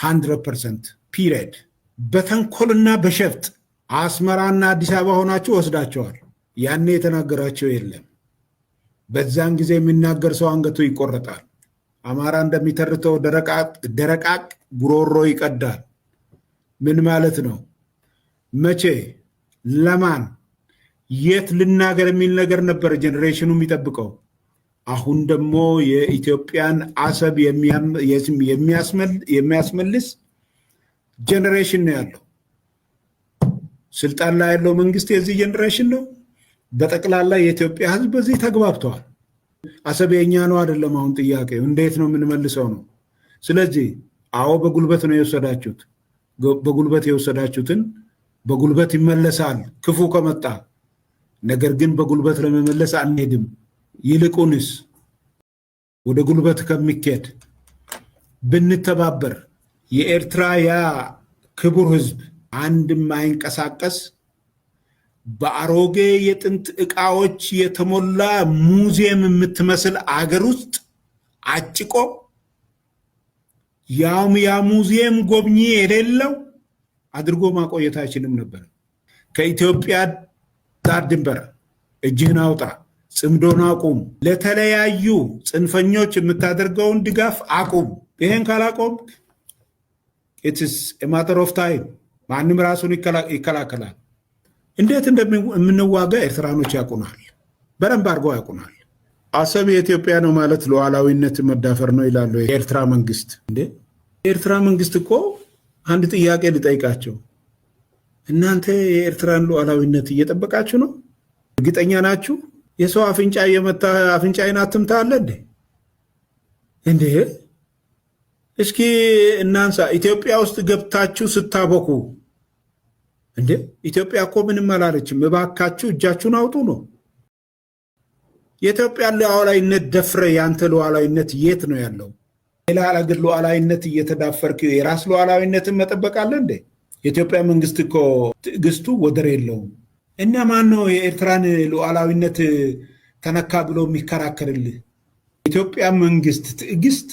100% period بتنكلنا بشفت عسمرانا ديسابا هوناچو وسداچوال ያኔ የተናገራቸው የለም በዛን ጊዜ የሚናገር ሰው አንገቱ ይቆረጣል አማራ እንደሚተርተው ደረቃቅ ጉሮሮ ይቀዳል ምን ማለት ነው መቼ ለማን የት ልናገር የሚል ነገር ነበር ጄኔሬሽኑ የሚጠብቀው አሁን ደግሞ የኢትዮጵያን አሰብ የሚያስመልስ ጄኔሬሽን ነው ያለው ስልጣን ላይ ያለው መንግስት የዚህ ጄኔሬሽን ነው በጠቅላላ የኢትዮጵያ ህዝብ በዚህ ተግባብቷል አሰብ የኛ ነው አይደለም አሁን ጥያቄው እንዴት ነው የምንመልሰው ነው ስለዚህ አዎ በጉልበት ነው የወሰዳችሁት በጉልበት የወሰዳችሁትን በጉልበት ይመለሳል ክፉ ከመጣ ነገር ግን በጉልበት ለመመለስ አንሄድም ይልቁንስ ወደ ጉልበት ከሚከድ ብንተባበር የኤርትራ ያ ክቡር ህዝብ አንድም አይንቀሳቀስ በአሮጌ የጥንት ዕቃዎች የተሞላ ሙዚየም የምትመስል አገር ውስጥ አጭቆ ያም ያ ሙዚየም ጎብኚ የሌለው አድርጎ ማቆየት አይችልም ነበር ከኢትዮጵያ ዳር ድንበር እጅህን አውጣ ጽምዶን አቁም ለተለያዩ ጽንፈኞች የምታደርገውን ድጋፍ አቁም ይሄን ካላቆም it is a matter of time ማንም ራሱን ይከላከላል እንዴት እንደምንዋጋ ኤርትራኖች ያቁናል በረንብ አርገው ያቁናል አሰብ የኢትዮጵያ ነው ማለት ሉዓላዊነት መዳፈር ነው ይላሉ የኤርትራ መንግስት እንዴ የኤርትራ መንግስት እኮ አንድ ጥያቄ ልጠይቃቸው እናንተ የኤርትራን ሉዓላዊነት እየጠበቃችሁ ነው እርግጠኛ ናችሁ የሰው አፍንጫ የመታ አፍንጫዬን አትምታለ እንዴ እስኪ እናንሳ ኢትዮጵያ ውስጥ ገብታችሁ ስታበቁ እንዴ ኢትዮጵያ እኮ ምንም አላለችም እባካችሁ እጃችሁን አውጡ ነው የኢትዮጵያ ሉዓላዊነት ደፍረ ያንተ ሉዓላዊነት የት ነው ያለው? ሌላ ሀገር ሉዓላዊነት እየተዳፈርክ የራስ ሉዓላዊነትን መጠበቅ አለ እንዴ? የኢትዮጵያ መንግስት እኮ ትዕግስቱ ወደር የለውም። እና ማን ነው የኤርትራን ሉዓላዊነት ተነካ ብሎ የሚከራከርልህ? የኢትዮጵያ መንግስት ትዕግስት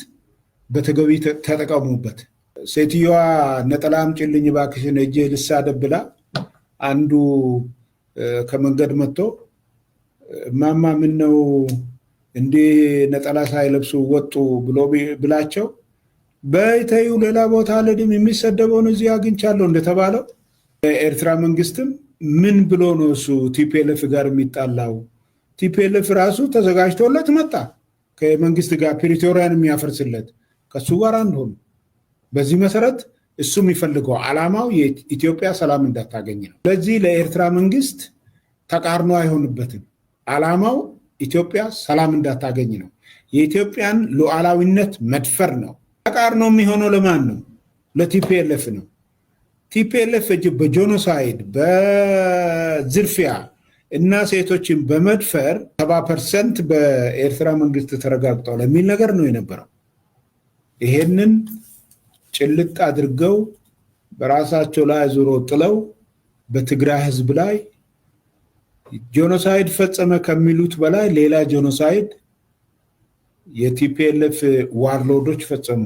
በተገቢ ተጠቀሙበት። ሴትዮዋ ነጠላ አምጪልኝ እባክሽን እጄ ልሳደብ ብላ አንዱ ከመንገድ መጥቶ ማማ ምን ነው እንዴ ነጠላ ሳይለብሱ ወጡ ብሎ ብላቸው በይተዩ ሌላ ቦታ ለድም የሚሰደበውን እዚህ አግኝቻለሁ እንደተባለው ኤርትራ መንግስትም ምን ብሎ ነው እሱ ቲፒኤልኤፍ ጋር የሚጣላው? ቲፒኤልኤፍ ራሱ ተዘጋጅቶለት መጣ ከመንግስት ጋር ፕሪቶሪያን የሚያፈርስለት ከሱ ጋር አንድ ሆኑ። በዚህ መሰረት እሱ የሚፈልገው ዓላማው የኢትዮጵያ ሰላም እንዳታገኝ ነው። ስለዚህ ለኤርትራ መንግስት ተቃርኖ አይሆንበትም። ዓላማው ኢትዮጵያ ሰላም እንዳታገኝ ነው። የኢትዮጵያን ሉዓላዊነት መድፈር ነው። ተቃርኖ የሚሆነው ለማን ነው? ለቲፒኤልኤፍ ነው። ቲፒኤልኤፍ በጄኖሳይድ በዝርፊያ እና ሴቶችን በመድፈር 70% በኤርትራ መንግስት ተረጋግጧል የሚል ነገር ነው የነበረው። ይሄንን ጭልጥ አድርገው በራሳቸው ላይ ዙሮ ጥለው በትግራይ ህዝብ ላይ ጄኖሳይድ ፈጸመ ከሚሉት በላይ ሌላ ጄኖሳይድ የቲፒኤልኤፍ ዋርሎዶች ፈጸሙ።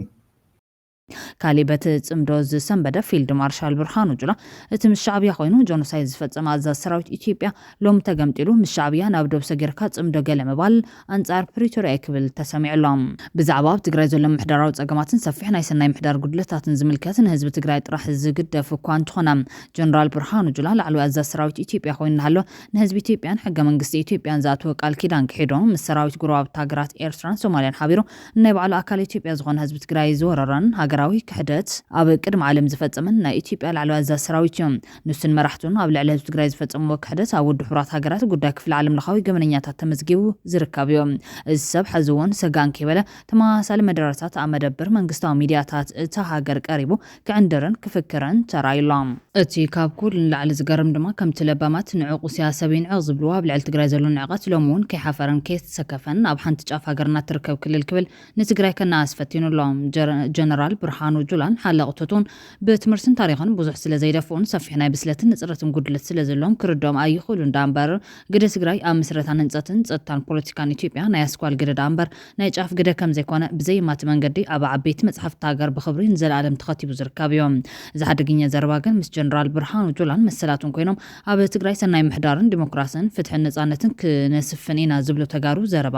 ካሊበት ጽምዶ ዝሰንበደ ፊልድ ማርሻል ብርሃኑ ጁላ እቲ ምስ ሻዕብያ ኮይኑ ጄኖሳይድ ዝፈጸመ ኣዛዝ ሰራዊት ኢትዮጵያ ሎም ተገምጢሉ ምስ ሻዕብያ ናብ ደብ ሰጌርካ ጽምዶ ገለ ምባል ኣንጻር ፕሪቶሪያ ክብል ተሰሚዑሎም። ብዛዕባ ኣብ ትግራይ ዘሎ ምሕዳራዊ ጸገማትን ሰፊሕ ናይ ሰናይ ምሕዳር ጉድለታትን ዝምልከትን ህዝቢ ትግራይ ጥራሕ ዝግደፍ እኳ እንተኾነ ጀነራል ብርሃኑ ጁላ ላዕለዋይ ኣዛዝ ሰራዊት ኢትዮጵያ ኮይኑ ሃሎ ንህዝቢ ኢትዮጵያን ሕገ መንግስቲ ኢትዮጵያን ዝኣተወ ቃል ኪዳን ክሒዶም ምስ ሰራዊት ጉረባብቲ ሃገራት ኤርትራን ሶማልያን ሓቢሩ ናይ ባዕሉ ኣካል ኢትዮጵያ ዝኾነ ህዝቢ ትግራይ ዝወረረን ሃገራዊ ክሕደት ኣብ ቅድሚ ዓለም ዝፈጸመን ናይ ኢትዮጵያ ላዕለዋይ ኣዛዝ ሰራዊት እዮም። ንሱን መራሕቱን ኣብ ልዕሊ ህዝቢ ትግራይ ዝፈጸምዎ ክሕደት ኣብ ውድብ ሕብራት ሃገራት ጉዳይ ክፍሊ ዓለም ለኻዊ ገመነኛታት ተመዝጊቡ ዝርከብ እዮም። እዚ ሰብ ሕዚ እውን ሰጋን ከይበለ ተመሳሳሊ መደረታት ኣብ መደበር መንግስታዊ ሚድያታት እታ ሃገር ቀሪቡ ክዕንድርን ክፍክርን ተራይሎም። እቲ ካብ ኩሉ ንላዕሊ ዝገርም ድማ ከምቲ ለባማት ንዕቁ ሲያሰብ ይንዕቕ ዝብልዎ ኣብ ልዕሊ ትግራይ ዘሎ ንዕቐት ሎሚ እውን ከይሓፈረን ከይተሰከፈን ኣብ ሓንቲ ጫፍ ሃገርና ትርከብ ክልል ክብል ንትግራይ ከነኣስፈቲኑሎም ጀነራል ብርሃኑ ጁላን ሓለቕቶቱን ብትምህርትን ታሪኽን ብዙሕ ስለ ዘይደፍኡን ሰፊሕ ናይ ብስለትን ንፅረትን ጉድለት ስለ ዘለዎም ክርዶም ኣይኽእሉ እንዳእምበር ግደ ትግራይ ኣብ ምስረታን ህንፀትን ፀጥታን ፖለቲካን ኢትዮጵያ ናይ ኣስኳል ግደ ዳእምበር ናይ ጫፍ ግደ ከም ዘይኮነ ብዘይማቲ መንገዲ ኣብ ዓበይቲ መፅሓፍቲ ሃገር ብክብሪ ንዘለኣለም ተኸቲቡ ዝርከብ እዮም። እዚ ሓደገኛ ዘረባ ግን ምስ ጀነራል ብርሃኑ ጁላን መሰላቱን ኮይኖም ኣብ ትግራይ ሰናይ ምሕዳርን ዲሞክራስን ፍትሕን ነፃነትን ክነስፍን ኢና ዝብሉ ተጋሩ ዘረባ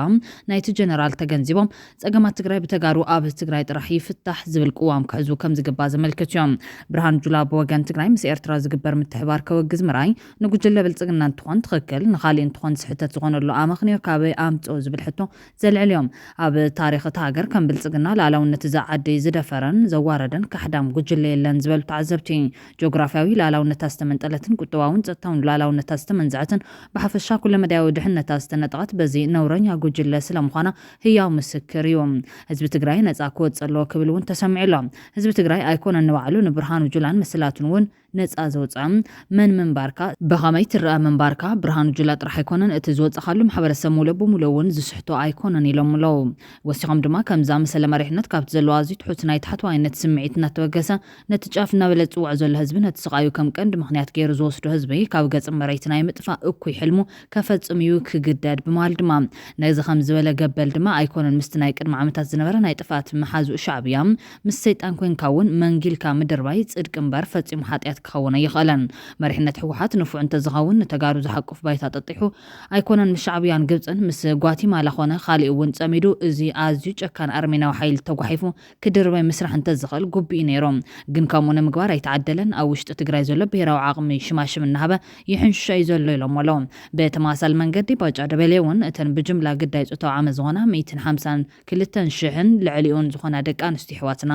ናይቲ ጀነራል ተገንዚቦም ፀገማት ትግራይ ብተጋሩ ኣብ ትግራይ ጥራሕ ይፍታሕ ዝብል ቅዋም ክሕዙ ከም ዝግባእ ዘመልክቱ እዮም። ብርሃኑ ጁላ ብወገን ትግራይ ምስ ኤርትራ ዝግበር ምትሕባር ከወግዝ ምርኣይ ንጉጅለ ብልፅግና እንትኾን ትኽክል ንኻሊእ እንትኾን ስሕተት ዝኾነሉ ኣመኽንዮ ካበይ ኣምፅኦ ዝብል ሕቶ ዘልዕል እዮም። ኣብ ታሪክ እታ ሃገር ከም ብልፅግና ላዕላውነት እዛ ዓዲ ዝደፈረን ዘዋረደን ካሕዳም ጉጅለ የለን ዝበሉ ተዓዘብቲ ጂኦግራፍያዊ ላዕላውነታ ዝተመንጠለትን ቁጠባውን ፀጥታውን ላዕላውነታ ዝተመንዝዐትን ብሓፈሻ ኩለ መዳያዊ ድሕነታ ዝተነጠቐት በዚ ነውረኛ ጉጅለ ስለምዃና ህያው ምስክር እዩ። ህዝቢ ትግራይ ነፃ ክወፅእ ኣለዎ ክብል እውን ተሰሚዑ። ህዝቢ ትግራይ ኣይኮነን ንባዕሉ ንብርሃኑ ጁላን መሰላቱን እውን ነፃ ዘውፅእ መን መንባርካ ብኸመይ ትረአ መንባርካ ብርሃኑ ጁላ ጥራሕ ኣይኮነን እቲ ዝወፅኻሉ ማሕበረሰብ ሙሉእ ብሙሉእ እውን ዝስሕቶ ኣይኮነን ኢሎም ኣለው። ወሲኾም ድማ ከምዛ መሰለ መሪሕነት ካብቲ ዘለዎ ኣዝዩ ትሑት ናይ ታሕተዋይነት ስምዒት እናተወገሰ ነቲ ጫፍ እናበለ ዝፅዋዕ ዘሎ ህዝቢ ነቲ ስቃዩ ከም ቀንዲ ምክንያት ገይሩ ዝወስዶ ህዝቢ ካብ ገጽ መሬት ናይ ምጥፋእ እኩይ ሕልሙ ከፈጽም እዩ ክግደድ ብማል ድማ ነዚ ከም ዝበለ ገበል ድማ ኣይኮነን ምስቲ ናይ ቅድሚ ዓመታት ዝነበረ ናይ ጥፋት መሓዙእ ሻዕብያ ምስ ሰይጣን ኮንካ እውን መንጊልካ ምድርባይ ጽድቅ እምበር ፈጺሙ ሓጢያት ክኸውን ኣይኽእለን። መሪሕነት ሕወሓት ንፉዕ እንተዝኸውን ንተጋሩ ዝሓቁፍ ባይታ ጠጢሑ ኣይኮነን ምስ ሻዕብያን ግብፅን ምስ ጓቲማላ ኮነ ካሊእ እውን ፀሚዱ እዚ ኣዝዩ ጨካን ኣርሜናዊ ሓይሊ ተጓሒፉ ክድርበይ ምስራሕ እንተዝኽእል ጉቢኡ ነይሮም። ግን ከምኡ ንምግባር ኣይተዓደለን። ኣብ ውሽጢ ትግራይ ዘሎ ብሄራዊ ዓቕሚ ሽማሽም እናሃበ ይሕንሸ እዩ ዘሎ ኢሎም ኣለው። ብተመሳሳሊ መንገዲ ባጫ ደበሌ እውን እተን ብጅምላ ግዳይ ፆታዊ ዓመት ዝኾና 152,000 ልዕሊኡን ዝኾና ደቂ ኣንስትዮ ኣሕዋትና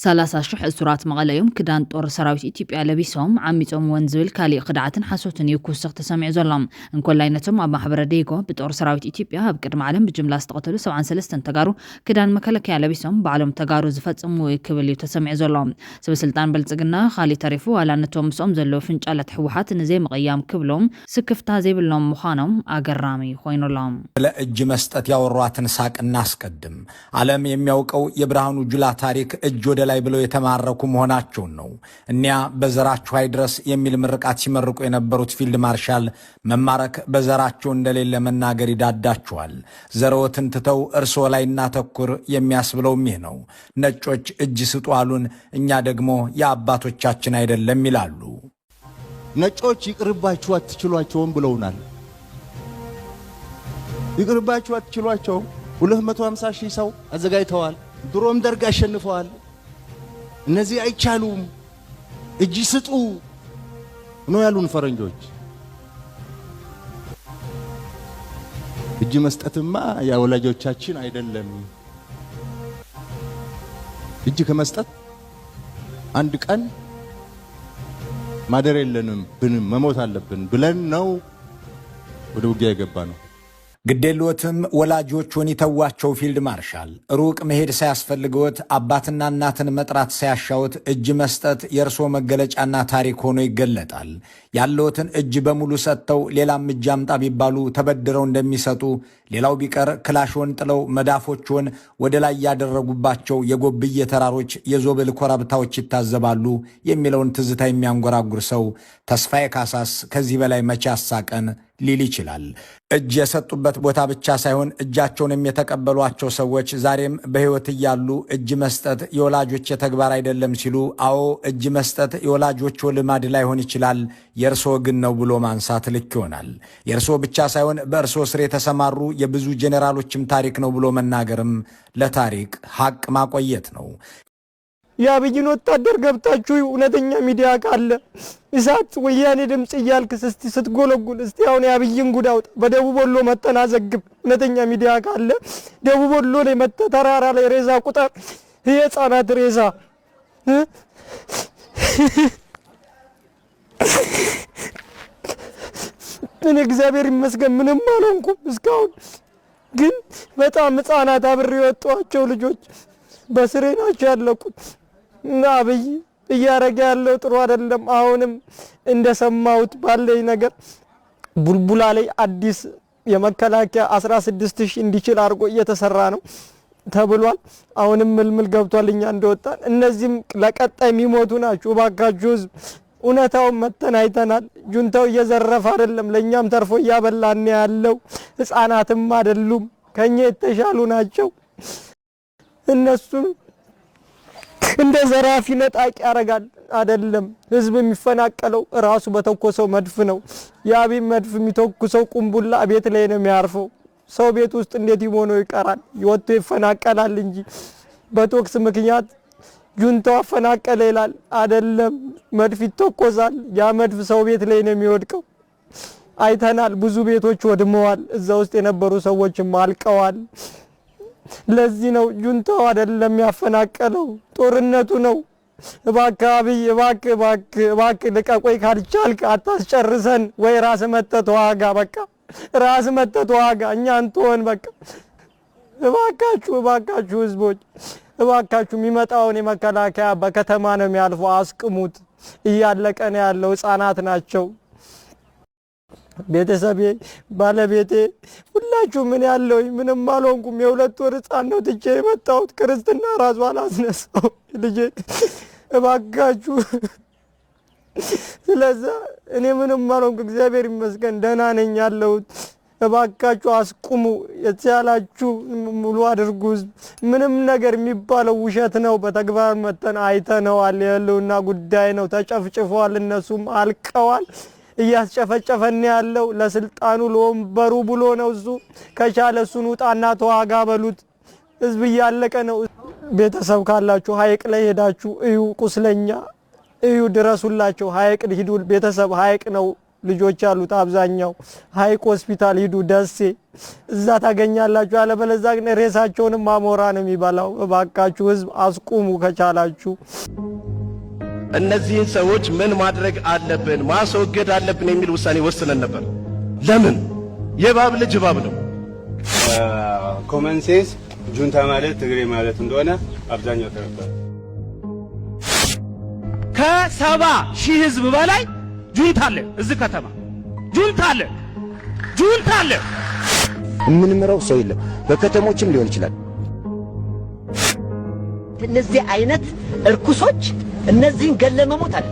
30,000 እሱራት መቐለ እዮም ክዳን ጦር ሰራዊት ኢትዮጵያ ለቢሶም ላቢሶም ዓሚጾም ወንዝብል ካሊ ቅድዓትን ሓሶትን ይኩስኽ ተሰሚዑ ዘሎም እንኮላይነቶም ኣብ ማሕበረ ዴጎ ብጦር ሰራዊት ኢትዮጵያ ኣብ ቅድሚ ዓለም ብጅምላ ዝተቐተሉ 73 ተጋሩ ክዳን መከላከያ ለቢሶም ባዕሎም ተጋሩ ዝፈጽሙ ክብል እዩ ተሰሚዑ ዘሎም ሰበስልጣን ብልጽግና ካሊ ተሪፉ ዋላነቶም ምስኦም ዘለው ፍንጫለት ሕወሓት ንዘይ መቀያም ክብሎም ስክፍታ ዘይብሎም ምዃኖም አገራሚ ሆይኖሎም ለእጅ መስጠት ያወሯትን ሳቅ እናስቀድም ዓለም የሚያውቀው የብርሃኑ ጁላ ታሪክ እጅ ወደ ላይ ብለው የተማረኩ መሆናቸው ነው እኒያ በዘራችሁ አይድረስ የሚል ምርቃት ሲመርቁ የነበሩት ፊልድ ማርሻል መማረክ በዘራቸው እንደሌለ መናገር ይዳዳቸዋል ዘሮትን ትተው እርሶ ላይ እናተኩር የሚያስብለው ይህ ነው ነጮች እጅ ስጡ አሉን እኛ ደግሞ የአባቶቻችን አይደለም ይላሉ ነጮች ይቅርባችሁ አትችሏቸውም ብለውናል ይቅርባችሁ አትችሏቸውም 250,000 ሰው አዘጋጅተዋል ድሮም ደርግ አሸንፈዋል እነዚህ አይቻሉም እጅ ስጡ ነው ያሉን ፈረንጆች እጅ መስጠትማ ያወላጆቻችን አይደለም እጅ ከመስጠት አንድ ቀን ማደር የለንም ብንም መሞት አለብን ብለን ነው ወደ ውጊያ የገባ ነው ግዴሎትም ወላጆቹን ይተዋቸው ፊልድ ማርሻል ሩቅ መሄድ ሳያስፈልገውት አባትና እናትን መጥራት ሳያሻውት እጅ መስጠት የእርሶ መገለጫና ታሪክ ሆኖ ይገለጣል ያለውትን እጅ በሙሉ ሰጥተው ሌላም እጅ አምጣ ቢባሉ ተበድረው እንደሚሰጡ ሌላው ቢቀር ክላሽውን ጥለው መዳፎቹን ወደ ላይ ያደረጉባቸው የጎብዬ ተራሮች የዞብል ኮረብታዎች ይታዘባሉ የሚለውን ትዝታ የሚያንጎራጉር ሰው ተስፋዬ ካሳስ ከዚህ በላይ መቼ አሳቀን ሊል ይችላል እጅ የሰጡበት ቦታ ብቻ ሳይሆን እጃቸውንም የተቀበሏቸው ሰዎች ዛሬም በህይወት እያሉ እጅ መስጠት የወላጆች ተግባር አይደለም ሲሉ አዎ እጅ መስጠት የወላጆች ልማድ ላይሆን ይችላል የርሶ ግን ነው ብሎ ማንሳት ልክ ይሆናል የርሶ ብቻ ሳይሆን በእርሶ ስር የተሰማሩ የብዙ ጄኔራሎችም ታሪክ ነው ብሎ መናገርም ለታሪክ ሐቅ ማቆየት ነው የአብይን ወታደር ገብታችሁ እውነተኛ ሚዲያ ካለ እሳት ወያኔ ድምጽ ይያልክስ እስቲ ስትጎለጉል እስቲ አሁን የአብይን ጉዳው በደቡብ ወሎ መተናዘግብ እውነተኛ ሚዲያ ካለ ደቡብ ወሎ ላይ ተራራ ላይ ሬዛ ቁጥር የህፃናት ሬዛ እኔ እግዚአብሔር ይመስገን ምንም አልሆንኩም እስካሁን ግን በጣም ህፃናት አብሬ ወጣቸው ልጆች በስሬ ናቸው ያለቁት እና አብይ እያረገ ያለው ጥሩ አይደለም አሁንም እንደሰማሁት ባለኝ ነገር ቡልቡላ ላይ አዲስ የመከላከያ 16000 እንዲችል አርጎ እየተሰራ ነው ተብሏል አሁንም ምልምል ገብቷልኛ እንደወጣን እነዚህም ለቀጣይ የሚሞቱ ናቸው ባካችሁ ህዝብ እውነታው መተን አይተናል ጁንታው እየዘረፈ አይደለም ለኛም ተርፎ ያበላን ያለው ህፃናትም አይደሉም ከኛ የተሻሉ ናቸው እነሱ እንደ ዘራፊ ነጣቂ ያረጋል አይደለም ህዝብ የሚፈናቀለው ራሱ በተኮሰው መድፍ ነው ያቢ መድፍ የሚተኩሰው ቁምቡላ ቤት ላይ ነው የሚያርፈው ሰው ቤት ውስጥ እንዴት ይሞኖ ይቀራል ይወጡ ይፈናቀላል እንጂ በቶክስ ምክንያት ጁንታው አፈናቀለ ይላል አይደለም መድፍ ይተኮሳል ያ መድፍ ሰው ቤት ላይ ነው የሚወድቀው አይተናል ብዙ ቤቶች ወድመዋል እዛ ውስጥ የነበሩ ሰዎችም አልቀዋል ለዚህ ነው ጁንታው አይደለም ያፈናቀለው ጦርነቱ ነው እባክህ እባክህ ለቀቆይ ካልቻልክ አታስጨርሰን ወይ ራስ መተት ዋጋ በቃ ራስ መተት ዋጋ እኛ አንተውን በቃ እባካችሁ ህዝቦች እባካችሁ የሚመጣውን የመከላከያ በከተማ ነው የሚያልፈው አስቅሙት እያለቀ ነው ያለው ህፃናት ናቸው ቤተሰቤ ባለቤቴ ሁላችሁ ምን ያለው ምንም አልሆንኩም የሁለት ወር ህፃን ነው ትቼ የመጣሁት ክርስትና ራሱ አላስነሳው ልጄ እባካችሁ ስለዚህ እኔ ምንም አልሆንኩ እግዚአብሔር ይመስገን ደህና ነኝ ያለሁት እባካችሁ አስቁሙ የተያላችሁ ሙሉ አድርጉ ምንም ነገር የሚባለው ውሸት ነው በተግባር መተን አይተነዋል ያለውና ጉዳይ ነው ተጨፍጭፈዋል እነሱም አልቀዋል እያስጨፈጨፈን ያለው ለስልጣኑ ለወንበሩ ብሎ ነው እሱ ከቻለ እሱን ውጣና ተዋጋ በሉት ህዝብ ያለቀ ነው ቤተሰብ ካላችሁ ሀይቅ ላይ ሄዳችሁ እዩ ቁስለኛ እዩ ድረሱላችሁ ሀይቅ ሂዱ ቤተሰብ ሀይቅ ነው ልጆች ያሉት አብዛኛው ሀይቅ ሆስፒታል ሂዱ ደሴ እዛ ታገኛላችሁ አለበለዚያ ግን ሬሳቸውንም አሞራ ነው የሚባላው እባካችሁ ህዝብ አስቁሙ ከቻላችሁ እነዚህን ሰዎች ምን ማድረግ አለብን ማስወገድ አለብን የሚል ውሳኔ ወስነን ነበር። ለምን የባብ ልጅ ባብ ነው። ኮመን ሴንስ ጁንታ ማለት ትግሬ ማለት እንደሆነ አብዛኛው ተረድቷል። ከ70,000 ህዝብ በላይ ጁንታ አለ እዚህ ከተማ ጁንታ አለ። የምንምረው ሰው የለም። በከተሞችም ሊሆን ይችላል። እነዚህ አይነት እርኩሶች እነዚህን ገለመሞት አለ